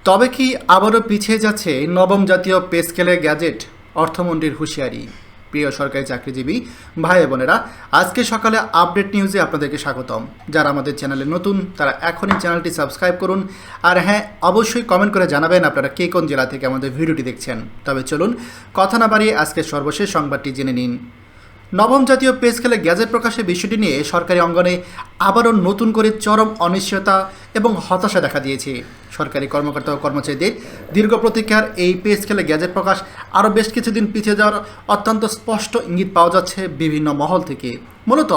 তবে কি আবারও পিছিয়ে যাচ্ছে নবম জাতীয় পে স্কেলের গ্যাজেট? অর্থমন্ত্রীর হুঁশিয়ারি। প্রিয় সরকারি চাকরিজীবী ভাই বোনেরা, আজকে সকালে আপডেট নিউজে আপনাদেরকে স্বাগতম। যারা আমাদের চ্যানেলে নতুন তারা এখনই চ্যানেলটি সাবস্ক্রাইব করুন। আর হ্যাঁ, অবশ্যই কমেন্ট করে জানাবেন আপনারা কে কোন জেলা থেকে আমাদের ভিডিওটি দেখছেন। তবে চলুন কথা না বাড়িয়ে আজকে সর্বশেষ সংবাদটি জেনে নিন। নবম জাতীয় পে স্কেলে গ্যাজেট প্রকাশের বিষয়টি নিয়ে সরকারি অঙ্গনে আবারও নতুন করে চরম অনিশ্চয়তা এবং হতাশা দেখা দিয়েছে। সরকারি কর্মকর্তা ও কর্মচারীদের দীর্ঘ প্রতীক্ষার এই পে স্কেলে গ্যাজেট প্রকাশ আরও বেশ কিছুদিন পিছিয়ে যাওয়ার অত্যন্ত স্পষ্ট ইঙ্গিত পাওয়া যাচ্ছে বিভিন্ন মহল থেকে। মূলত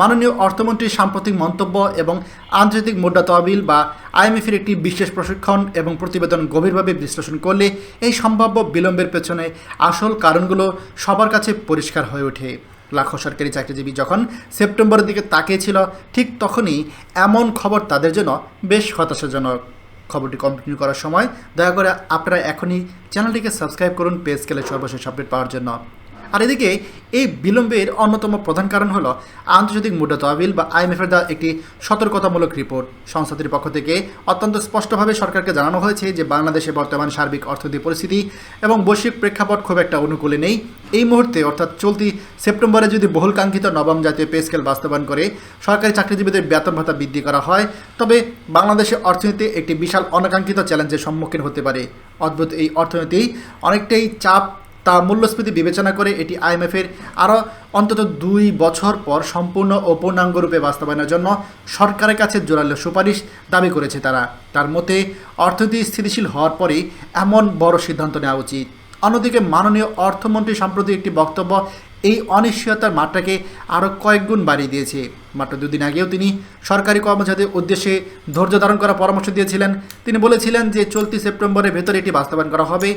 মাননীয় অর্থমন্ত্রীর সাম্প্রতিক মন্তব্য এবং আন্তর্জাতিক মুদ্রা তহবিল বা আইএমএফের একটি বিশেষ প্রশিক্ষণ এবং প্রতিবেদন গভীরভাবে বিশ্লেষণ করলে এই সম্ভাব্য বিলম্বের পেছনে আসল কারণগুলো সবার কাছে পরিষ্কার হয়ে ওঠে। লাখো সরকারি চাকরিজীবী যখন সেপ্টেম্বরের দিকে তাকিয়েছিল, ঠিক তখনই এমন খবর তাদের জন্য বেশ হতাশাজনক। খবরটি কন্টিনিউ করার সময় দয়া করে আপনারা এখনই চ্যানেলটিকে সাবস্ক্রাইব করুন পে স্কেলের সর্বশেষ আপডেট পাওয়ার জন্য। আর এদিকে এই বিলম্বের অন্যতম প্রধান কারণ হলো আন্তর্জাতিক মুদ্রা তহবিল বা আইএমএফের দেওয়া একটি সতর্কতামূলক রিপোর্ট। সংস্থাটির পক্ষ থেকে অত্যন্ত স্পষ্টভাবে সরকারকে জানানো হয়েছে যে বাংলাদেশের বর্তমান সার্বিক অর্থনৈতিক পরিস্থিতি এবং বৈশ্বিক প্রেক্ষাপট খুব একটা অনুকূলে নেই। এই মুহূর্তে অর্থাৎ চলতি সেপ্টেম্বরে যদি বহুলকাঙ্ক্ষিত নবম জাতীয় পে স্কেল বাস্তবায়ন করে সরকারি চাকরিজীবীদের বেতন ভাতা বৃদ্ধি করা হয়, তবে বাংলাদেশের অর্থনীতি একটি বিশাল অনাকাঙ্ক্ষিত চ্যালেঞ্জের সম্মুখীন হতে পারে। অদ্ভুত এই অর্থনীতি অনেকটাই চাপ তা মূল্যস্ফীতি বিবেচনা করে এটি আইএমএফের আরও অন্তত 2 বছর পর সম্পূর্ণ ও পূর্ণাঙ্গরূপে বাস্তবায়নের জন্য সরকারের কাছে জোরালো সুপারিশ দাবি করেছে তারা। তার মতে অর্থনীতি স্থিতিশীল হওয়ার পরেই এমন বড় সিদ্ধান্ত নেওয়া উচিত। অন্যদিকে মাননীয় অর্থমন্ত্রী সাম্প্রতিক একটি বক্তব্য এই অনিশ্চয়তার মাত্রাকে আরও কয়েক গুণ বাড়িয়ে দিয়েছে। মাত্র 2 দিন আগেও তিনি সরকারি কর্মচারীদের উদ্দেশ্যে ধৈর্য ধারণ করার পরামর্শ দিয়েছিলেন। তিনি বলেছিলেন যে চলতি সেপ্টেম্বরের ভেতরে এটি বাস্তবায়ন করা হবে,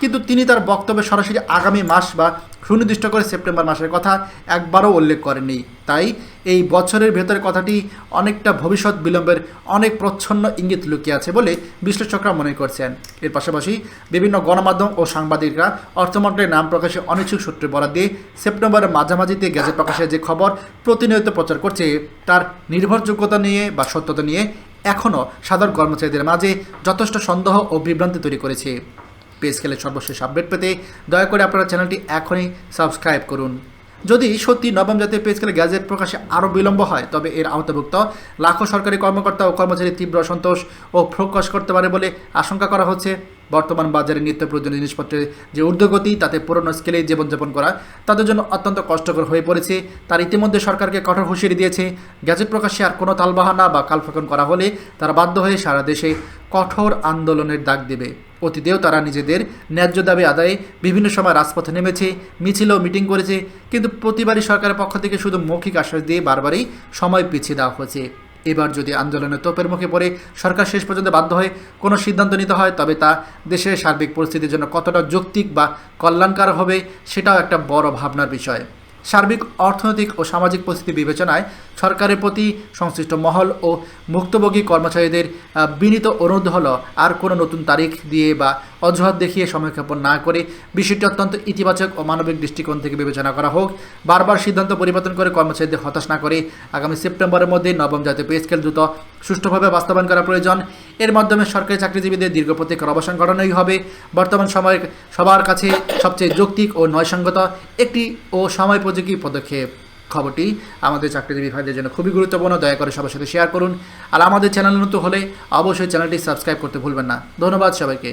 কিন্তু তিনি তার বক্তব্যে সরাসরি আগামী মাস বা সুনির্দিষ্ট করে সেপ্টেম্বর মাসের কথা একবারও উল্লেখ করেননি। তাই এই বছরের ভেতরে কথাটি অনেকটা ভবিষ্যৎ বিলম্বের অনেক প্রচ্ছন্ন ইঙ্গিত লুকিয়ে আছে বলে বিশ্লেষকরা মনে করছেন। এর পাশাপাশি বিভিন্ন গণমাধ্যম ও সাংবাদিকরা অর্থমন্ত্রীর নাম প্রকাশে অনিচ্ছুক সূত্রে বরাদ দিয়ে সেপ্টেম্বরের মাঝামাঝিতে গ্যাজেট প্রকাশের যে খবর প্রতিনিয়ত প্রচার করছে তার নির্ভরযোগ্যতা নিয়ে বা সত্যতা নিয়ে এখনও সাধারণ কর্মচারীদের মাঝে যথেষ্ট সন্দেহ ও বিভ্রান্তি তৈরি করেছে। পে স্কেলের সর্বশেষ আপডেট পেতে দয়া করে আপনারা চ্যানেলটি এখনই সাবস্ক্রাইব করুন। যদি সত্যি নবম জাতীয় পে স্কেলে গ্যাজেট প্রকাশে আরও বিলম্ব হয়, তবে এর আওতাভুক্ত লাখো সরকারি কর্মকর্তা ও কর্মচারীর তীব্র অসন্তোষ ও প্রকাশ করতে পারে বলে আশঙ্কা করা হচ্ছে। বর্তমান বাজারে নিত্য প্রয়োজনীয় জিনিসপত্রের যে ঊর্ধ্বগতি, তাতে পুরনো স্কেলেই জীবনযাপন করা তাদের জন্য অত্যন্ত কষ্টকর হয়ে পড়েছে। তার ইতিমধ্যে সরকারকে কঠোর হুঁশিয়ারি দিয়েছে, গ্যাজেট প্রকাশে আর কোনো তালবাহানা বা কালফাকন করা হলে তারা বাধ্য হয়ে সারা দেশে কঠোর আন্দোলনের ডাক দেবে। অতীতেও তারা নিজেদের ন্যায্য দাবি আদায়ে বিভিন্ন সময় রাজপথে নেমেছে, মিছিল ও মিটিং করেছে, কিন্তু প্রতিবারই সরকারের পক্ষ থেকে শুধু মৌখিক আশ্বাস দিয়ে বারবারই সময় পিছিয়ে দেওয়া হয়েছে। এবার যদি আন্দোলনের তোপের মুখে পড়ে সরকার শেষ পর্যন্ত বাধ্য হয়ে কোনো সিদ্ধান্ত নিতে হয়, তবে তা দেশের সার্বিক পরিস্থিতির জন্য কতটা যৌক্তিক বা কল্যাণকর হবে সেটাও একটা বড় ভাবনার বিষয়। সার্বিক অর্থনৈতিক ও সামাজিক পরিস্থিতি বিবেচনায় সরকারের প্রতি সংশ্লিষ্ট মহল ও ভুক্তভোগী কর্মচারীদের বিনীত অনুরোধ হলো আর কোনো নতুন তারিখ দিয়ে বা অজুহাত দেখিয়ে সময়ক্ষেপণ না করে বিষয়টি অত্যন্ত ইতিবাচক ও মানবিক দৃষ্টিকোণ থেকে বিবেচনা করা হোক। বারবার সিদ্ধান্ত পরিবর্তন করে কর্মচারীদের হতাশ না করে আগামী সেপ্টেম্বরের মধ্যে নবম জাতীয় পে স্কেল দ্রুত সুষ্ঠুভাবে বাস্তবায়ন করা প্রয়োজন। এর মাধ্যমে সরকারি চাকরিজীবীদের দীর্ঘ প্রতীক্ষার অবসান ঘটানোই হবে বর্তমান সময়ের সবার কাছে সবচেয়ে যৌক্তিক ও ন্যায়সঙ্গত একটি ও সময়োপযোগী পদক্ষেপ। খবরটি আমাদের চাকরিজীবী ভাইদের জন্য খুবই গুরুত্বপূর্ণ। দয়া করে সবার সাথে শেয়ার করুন। আর আমাদের চ্যানেল নতুন হলে অবশ্যই চ্যানেলটি সাবস্ক্রাইব করতে ভুলবেন না। ধন্যবাদ সবাইকে।